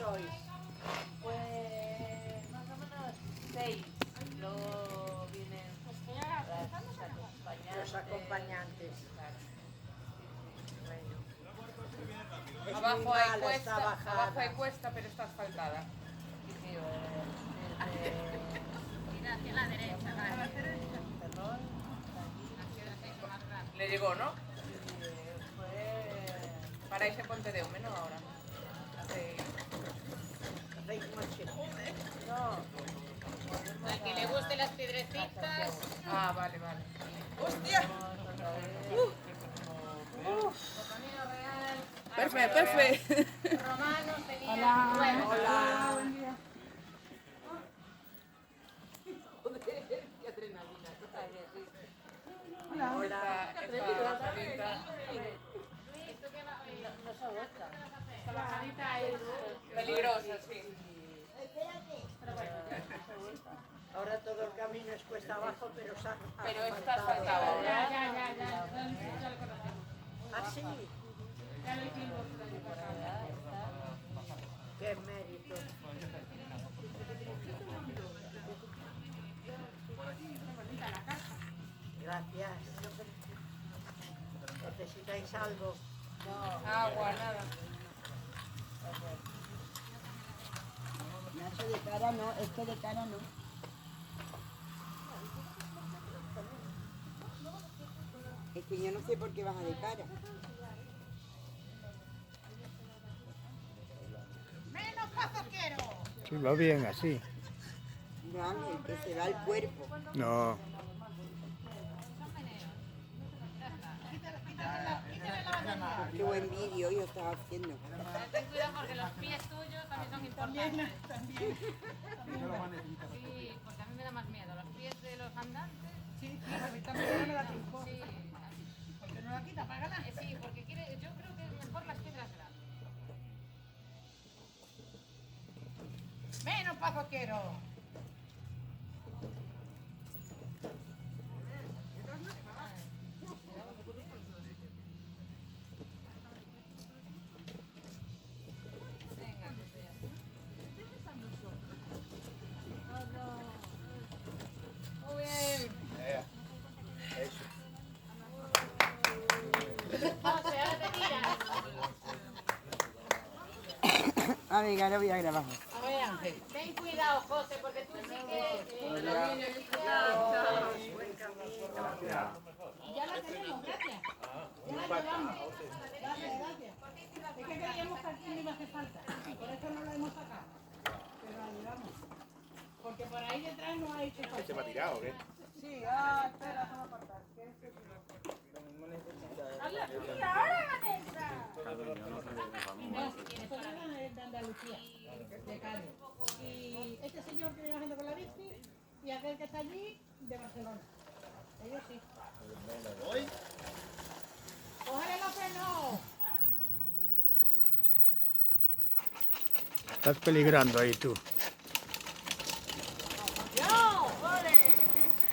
sois? Pues más o menos 6. Luego vienen Los acompañantes. Claro. Bueno. Es muy Abajo hay mala esta cuesta, bajada. abajo hay cuesta, pero está asfaltada. Sí, sí, desde Hacia la derecha, vale. Ferrol, Le llegó, ¿no? fue... Para irse Ponte de Húmedo ahora. Hace... Hacéis noche. No, Al que le gusten las piedrecitas. Ah, vale, vale. ¡Hostia! Cotonero real. Perfecto. Romanos tenían huevos. Hola. Hola. Esta bajadita no se aguanta. Esta bajadita es peligrosa, sí. Ahora todo el camino es cuesta abajo, pero está Pero está asfaltado. asfaltado. Ya lo conocemos. ¿Ah, sí? Ya lo hicimos el año pasado. ¡Qué mérito! Gracias. ¿Necesitáis algo? Agua, nada. Nacho, de cara no, es que de cara no. Es que yo no sé por qué baja de cara. ¡Menos pasos quiero! Sí, va bien así. No, Ángel, que se va el cuerpo. No. Qué buen vídeo yo estaba haciendo. Ten cuidado porque los pies tuyos también son importantes. Sí, porque a mí me da más miedo. Los pies de los andantes. Sí, a mí también me da tiempo. Sí, Porque no la quita, págala. sí, porque yo creo que es mejor las piedras grandes. Menos paso quiero. Muy bien. José, ahora te tiras. A ver, ahora voy a grabar. A ver, Ángel. Ten cuidado, José, porque tú sí que... Ya la tenemos, gracias. Ya la llevamos. Gracias, gracias. Es que creíamos que aquí no iba a hacer falta. Por eso no la hemos sacado. Pero la llevamos. Porque por ahí detrás no ha hecho falta. ¿Se me ha tirado o qué? Sí, espera, vamos a apartar. Eso es de Andalucía, de Cádiz. Y este señor que viene bajando con la bici y aquel que está allí, de Barcelona. Ellos sí. ¡Cógele los frenos! Estás peligrando ahí tú.